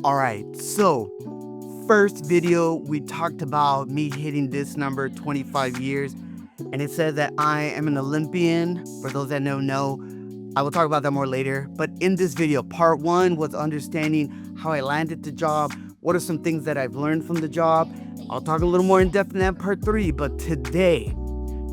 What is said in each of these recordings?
All right, so first video, we talked about me hitting this number 25 years, and it says that I am an Olympian. For those that don't know, I will talk about that more later. But in this video, part one was understanding how I landed the job. What are some things that I've learned from the job? I'll talk a little more in depth in that part three, but today,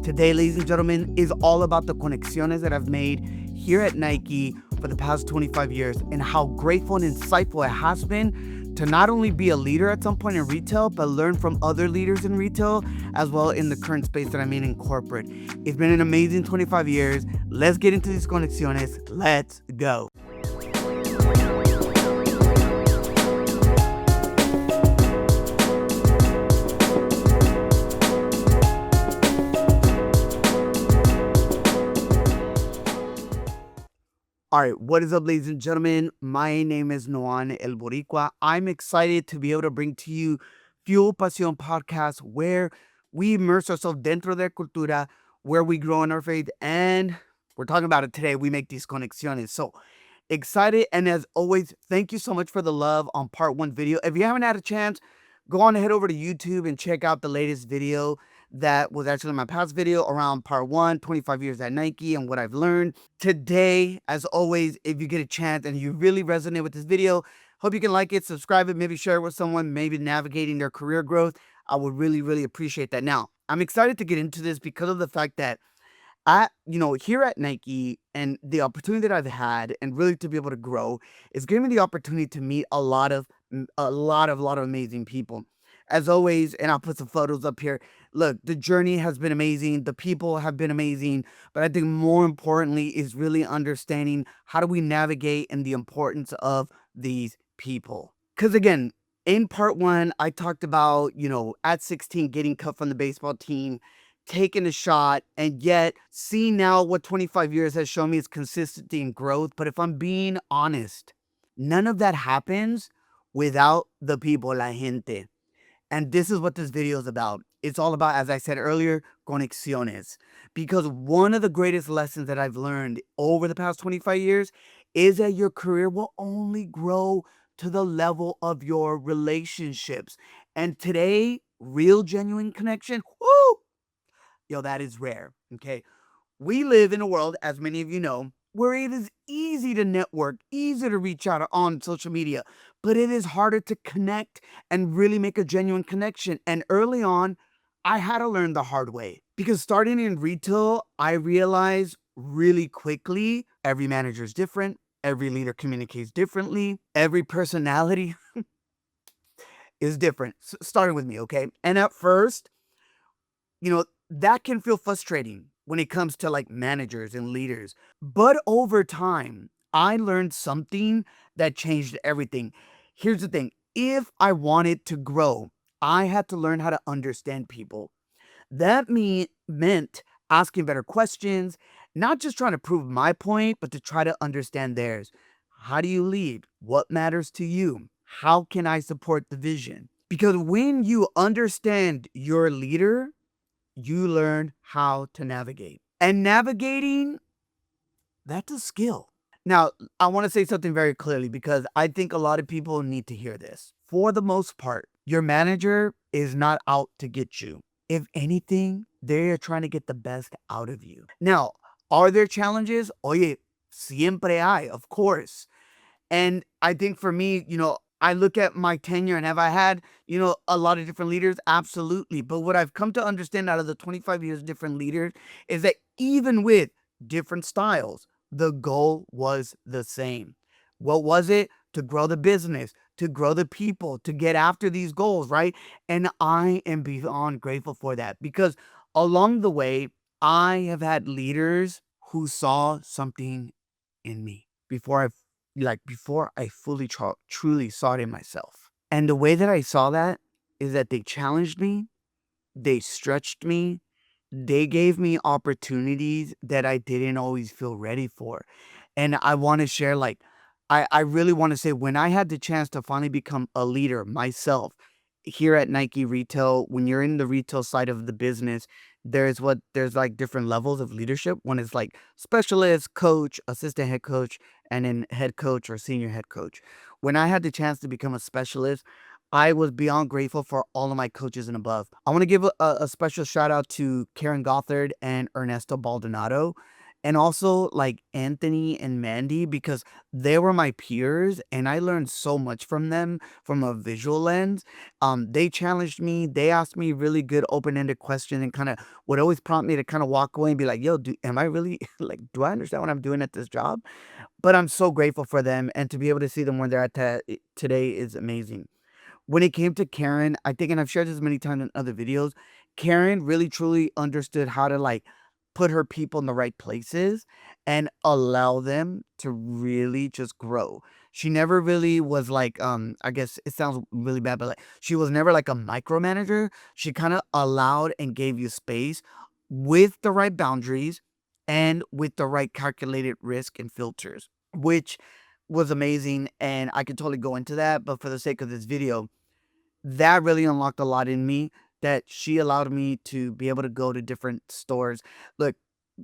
ladies and gentlemen, is all about the conexiones that I've made here at Nike for the past 25 years and how grateful and insightful it has been to not only be a leader at some point in retail, but learn from other leaders in retail as well in the current space that I'm in corporate. It's been an amazing 25 years. Let's get into these conexiones. Let's go. All right, what is up, ladies and gentlemen? My name is Noan El Boricua. I'm excited to be able to bring to you Fuel Pasión podcast, where we immerse ourselves dentro de cultura, where we grow in our faith, and we're talking about it today. We make these conexiones. So excited, and as always, thank you so much for the love on part one video. If you haven't had a chance, go on and head over to YouTube and check out the latest video that was actually my past video around part one, 25 years at Nike and what I've learned. Today, as always, if you get a chance and you really resonate with this video, hope you can like it, subscribe it, maybe share it with someone, maybe navigating their career growth. I would really appreciate that. Now, I'm excited to get into this because of the fact that here at Nike and the opportunity that I've had and really to be able to grow is giving me the opportunity to meet a lot of amazing people. As always, and I'll put some photos up here. Look, the journey has been amazing. The people have been amazing. But I think more importantly is really understanding how do we navigate and the importance of these people. Because again, in part one, I talked about, at 16, getting cut from the baseball team, taking a shot, and yet seeing now what 25 years has shown me is consistency and growth. But if I'm being honest, none of that happens without the people, la gente. And this is what this video is about. It's all about, as I said earlier, conexiones. Because one of the greatest lessons that I've learned over the past 25 years is that your career will only grow to the level of your relationships. And today, real genuine connection, woo! Yo, that is rare, okay? We live in a world, as many of you know, where it is easy to network, easy to reach out on social media, but it is harder to connect and really make a genuine connection. And early on, I had to learn the hard way because starting in retail, I realized really quickly every manager is different, every leader communicates differently, every personality is different, starting with me, okay? And at first, that can feel frustrating when it comes to like managers and leaders. But over time, I learned something that changed everything. Here's the thing. If I wanted to grow, I had to learn how to understand people. That meant asking better questions, not just trying to prove my point, but to try to understand theirs. How do you lead? What matters to you? How can I support the vision? Because when you understand your leader, you learn how to navigate. And navigating, that's a skill. Now, I want to say something very clearly because I think a lot of people need to hear this. For the most part, your manager is not out to get you. If anything, they are trying to get the best out of you. Now, are there challenges? Oye, siempre hay, of course. And I think for me, I look at my tenure and have I had, a lot of different leaders? Absolutely. But what I've come to understand out of the 25 years of different leaders is that even with different styles, the goal was the same. What was it? To grow the business, to grow the people, to get after these goals, right? And I am beyond grateful for that because along the way, I have had leaders who saw something in me before I fully truly saw it in myself. And the way that I saw that is that they challenged me, they stretched me, they gave me opportunities that I didn't always feel ready for. And I want to share, I really want to say when I had the chance to finally become a leader myself here at Nike Retail, when you're in the retail side of the business, there's like different levels of leadership. One is like specialist, coach, assistant head coach, and then head coach or senior head coach. When I had the chance to become a specialist, I was beyond grateful for all of my coaches and above. I want to give a special shout out to Karen Gothard and Ernesto Baldonado, and also like Anthony and Mandy, because they were my peers and I learned so much from them from a visual lens. They challenged me. They asked me really good open-ended questions and kind of would always prompt me to kind of walk away and be like, "Yo, am I really like, do I understand what I'm doing at this job?" But I'm so grateful for them, and to be able to see them where they're at today is amazing. When it came to Karen, I think, and I've shared this many times in other videos, Karen really truly understood how to like put her people in the right places and allow them to really just grow. She never really was like, I guess it sounds really bad, but like she was never like a micromanager. She kind of allowed and gave you space with the right boundaries and with the right calculated risk and filters, which was amazing. And I could totally go into that, but for the sake of this video, that really unlocked a lot in me, that she allowed me to be able to go to different stores. Look,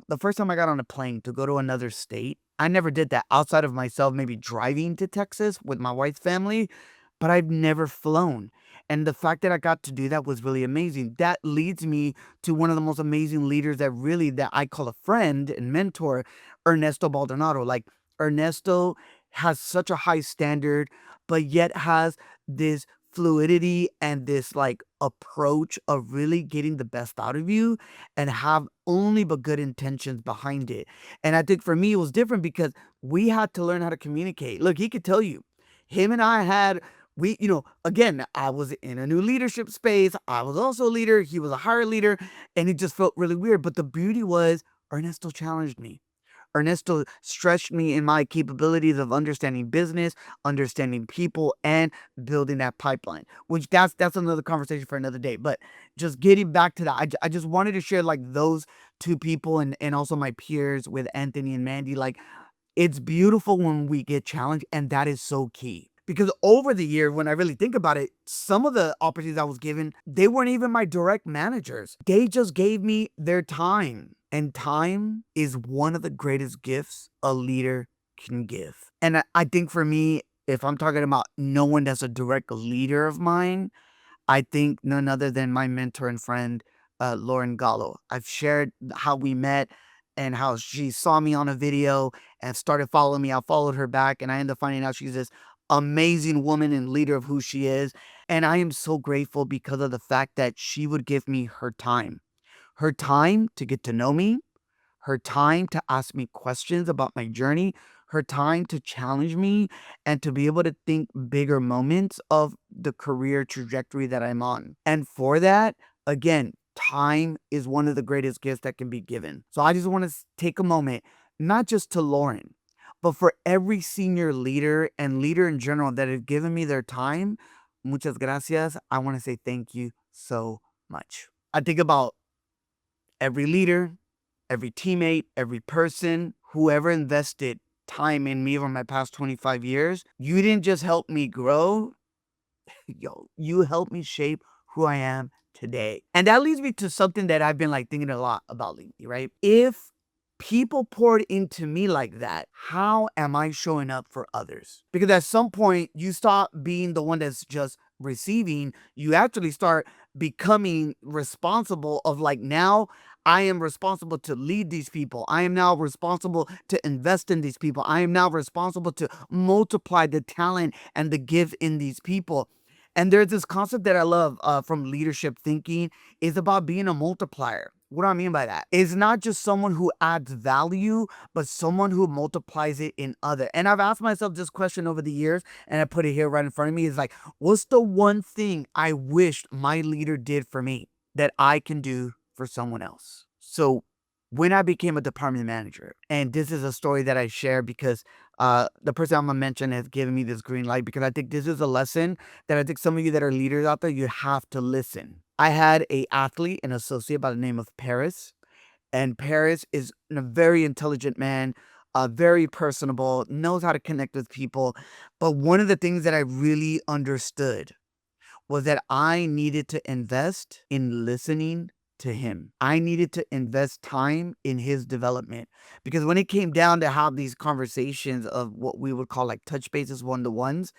the first time I got on a plane to go to another state, I never did that outside of myself maybe driving to Texas with my wife's family, but I've never flown. And the fact that I got to do that was really amazing. That leads me to one of the most amazing leaders that I call a friend and mentor, Ernesto Baldonado. Like Ernesto has such a high standard, but yet has this fluidity and this like approach of really getting the best out of you and have only but good intentions behind it. And I think for me, it was different because we had to learn how to communicate. Look, he could tell you, him and I had, again, I was in a new leadership space. I was also a leader. He was a higher leader, and it just felt really weird. But the beauty was, Ernesto challenged me. Ernesto stretched me in my capabilities of understanding business, understanding people, and building that pipeline. Which that's another conversation for another day. But just getting back to that, I just wanted to share like those two people and also my peers with Anthony and Mandy. Like it's beautiful when we get challenged, and that is so key. Because over the year, when I really think about it, some of the opportunities I was given, they weren't even my direct managers. They just gave me their time. And time is one of the greatest gifts a leader can give. And I think for me, if I'm talking about no one that's a direct leader of mine, I think none other than my mentor and friend, Lauren Gallo. I've shared how we met and how she saw me on a video and started following me. I followed her back, and I ended up finding out she's this amazing woman and leader of who she is. And I am so grateful because of the fact that she would give me her time to get to know me, her time to ask me questions about my journey, her time to challenge me, and to be able to think bigger moments of the career trajectory that I'm on. And for that, again, time is one of the greatest gifts that can be given. So I just want to take a moment, not just to Lauren, but for every senior leader and leader in general that have given me their time. Muchas gracias. I want to say thank you so much. I think about every leader, every teammate, every person, whoever invested time in me over my past 25 years. You didn't just help me grow, you helped me shape who I am today. And that leads me to something that I've been like thinking a lot about lately, right? If people poured into me like that, how am I showing up for others? Because at some point, you stop being the one that's just receiving, you actually start becoming responsible of like, now I am responsible to lead these people. I am now responsible to invest in these people. I am now responsible to multiply the talent and the gift in these people. And there's this concept that I love from leadership thinking is about being a multiplier. What do I mean by that? It's not just someone who adds value, but someone who multiplies it in other. And I've asked myself this question over the years, and I put it here right in front of me. Is like, what's the one thing I wished my leader did for me that I can do for someone else? So when I became a department manager, and this is a story that I share because the person I'm gonna mention has given me this green light, because I think this is a lesson that I think some of you that are leaders out there, you have to listen. I had a athlete, an associate by the name of Paris, and Paris is a very intelligent man, very personable, knows how to connect with people. But one of the things that I really understood was that I needed to invest in listening to him. I needed to invest time in his development because when it came down to have these conversations of what we would call like touch bases one-to-ones,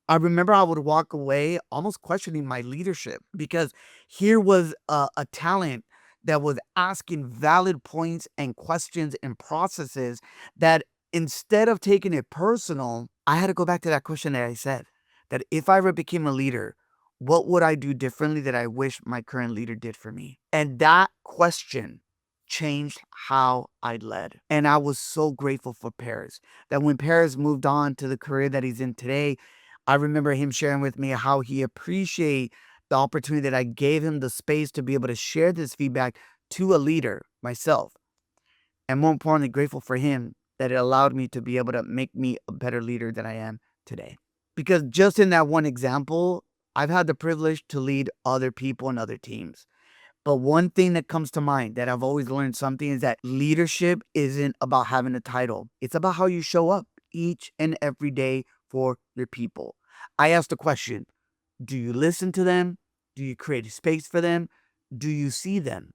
I remember I would walk away almost questioning my leadership because here was a talent that was asking valid points and questions and processes that instead of taking it personal, I had to go back to that question that I said that if I ever became a leader, what would I do differently that I wish my current leader did for me? And that question changed how I led. And I was so grateful for Paris that when Paris moved on to the career that he's in today, I remember him sharing with me how he appreciated the opportunity that I gave him the space to be able to share this feedback to a leader, myself. And more importantly, grateful for him that it allowed me to be able to make me a better leader than I am today. Because just in that one example, I've had the privilege to lead other people and other teams. But one thing that comes to mind that I've always learned something is that leadership isn't about having a title. It's about how you show up each and every day for your people. I asked the question, do you listen to them? Do you create a space for them? Do you see them?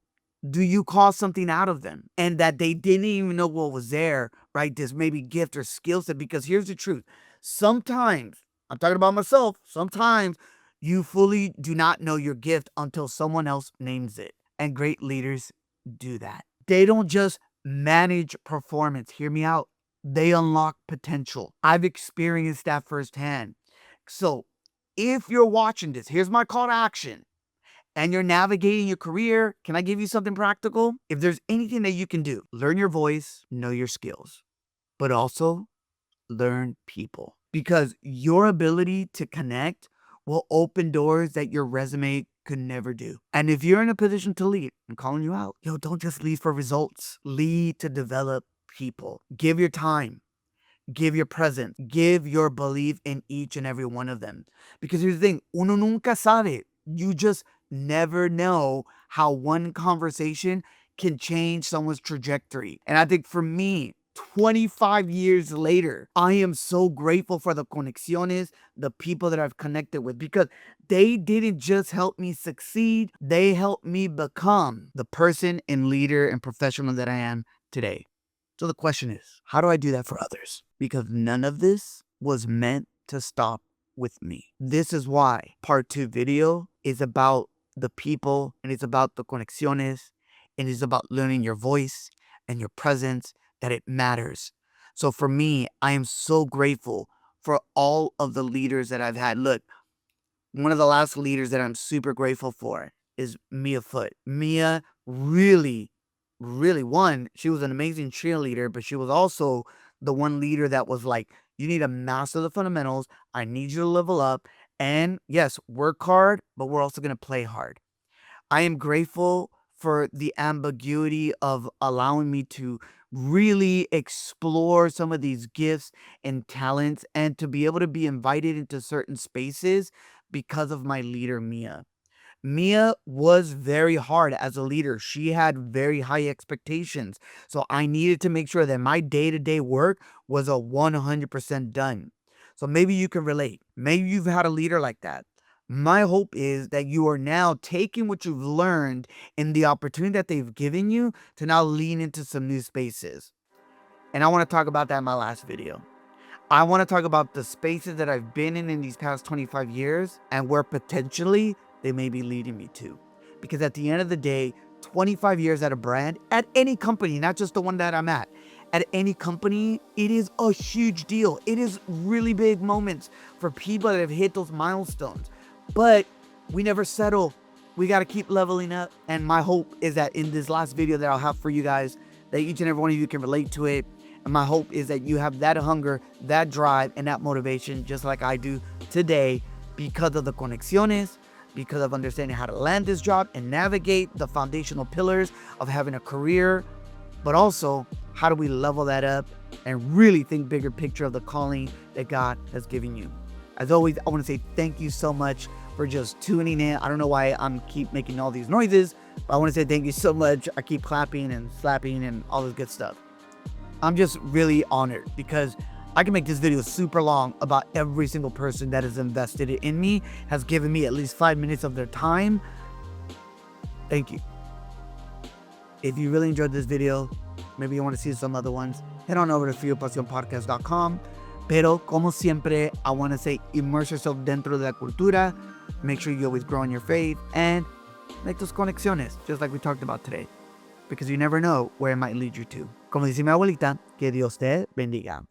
Do you call something out of them? And that they didn't even know what was there, right? This maybe gift or skill set. Because here's the truth. Sometimes, I'm talking about myself, sometimes you fully do not know your gift until someone else names it. And great leaders do that. They don't just manage performance. Hear me out. They unlock potential. I've experienced that firsthand. So if you're watching this, here's my call to action. And you're navigating your career, can I give you something practical? If there's anything that you can do, learn your voice, know your skills, but also learn people. Because your ability to connect will open doors that your resume could never do. And if you're in a position to lead, I'm calling you out, don't just lead for results. Lead to develop people. Give your time. Give your presence. Give your belief in each and every one of them. Because here's the thing, uno nunca sabe. You just never know how one conversation can change someone's trajectory. And I think for me, 25 years later, I am so grateful for the conexiones, the people that I've connected with, because they didn't just help me succeed, they helped me become the person and leader and professional that I am today. So the question is, how do I do that for others? Because none of this was meant to stop with me. This is why part 2 video is about the people, and it's about the conexiones, and it's about learning your voice and your presence, that it matters. So for me, I am so grateful for all of the leaders that I've had. Look, one of the last leaders that I'm super grateful for is Mia Foote. Mia really, one, she was an amazing cheerleader, but she was also the one leader that was like, you need to master the fundamentals. I need you to level up. And yes, work hard, but we're also going to play hard. I am grateful for the ambiguity of allowing me to really explore some of these gifts and talents and to be able to be invited into certain spaces because of my leader, Mia. Mia was very hard as a leader. She had very high expectations. So I needed to make sure that my day-to-day work was a 100% done. So maybe you can relate. Maybe you've had a leader like that. My hope is that you are now taking what you've learned and the opportunity that they've given you to now lean into some new spaces. And I want to talk about that in my last video. I want to talk about the spaces that I've been in these past 25 years and where potentially they may be leading me to. Because at the end of the day, 25 years at a brand, at any company, not just the one that I'm at any company, it is a huge deal. It is really big moments for people that have hit those milestones. But we never settle. We got to keep leveling up. And my hope is that in this last video that I'll have for you guys, that each and every one of you can relate to it. And my hope is that you have that hunger, that drive, and that motivation, just like I do today, because of the conexiones, because of understanding how to land this job and navigate the foundational pillars of having a career, but also how do we level that up and really think bigger picture of the calling that God has given you. As always, I want to say thank you so much for just tuning in. I don't know why I'm keep making all these noises, but I want to say thank you so much. I keep clapping and slapping and all this good stuff. I'm just really honored because I can make this video super long about every single person that has invested in me, has given me at least 5 minutes of their time. Thank you. If you really enjoyed this video, maybe you want to see some other ones, head on over to fuelpasionpodcast.com. Pero, como siempre, I want to say, immerse yourself dentro de la cultura. Make sure you always grow in your faith and make those conexiones, just like we talked about today. Because you never know where it might lead you to. Como dice mi abuelita, que Dios te bendiga.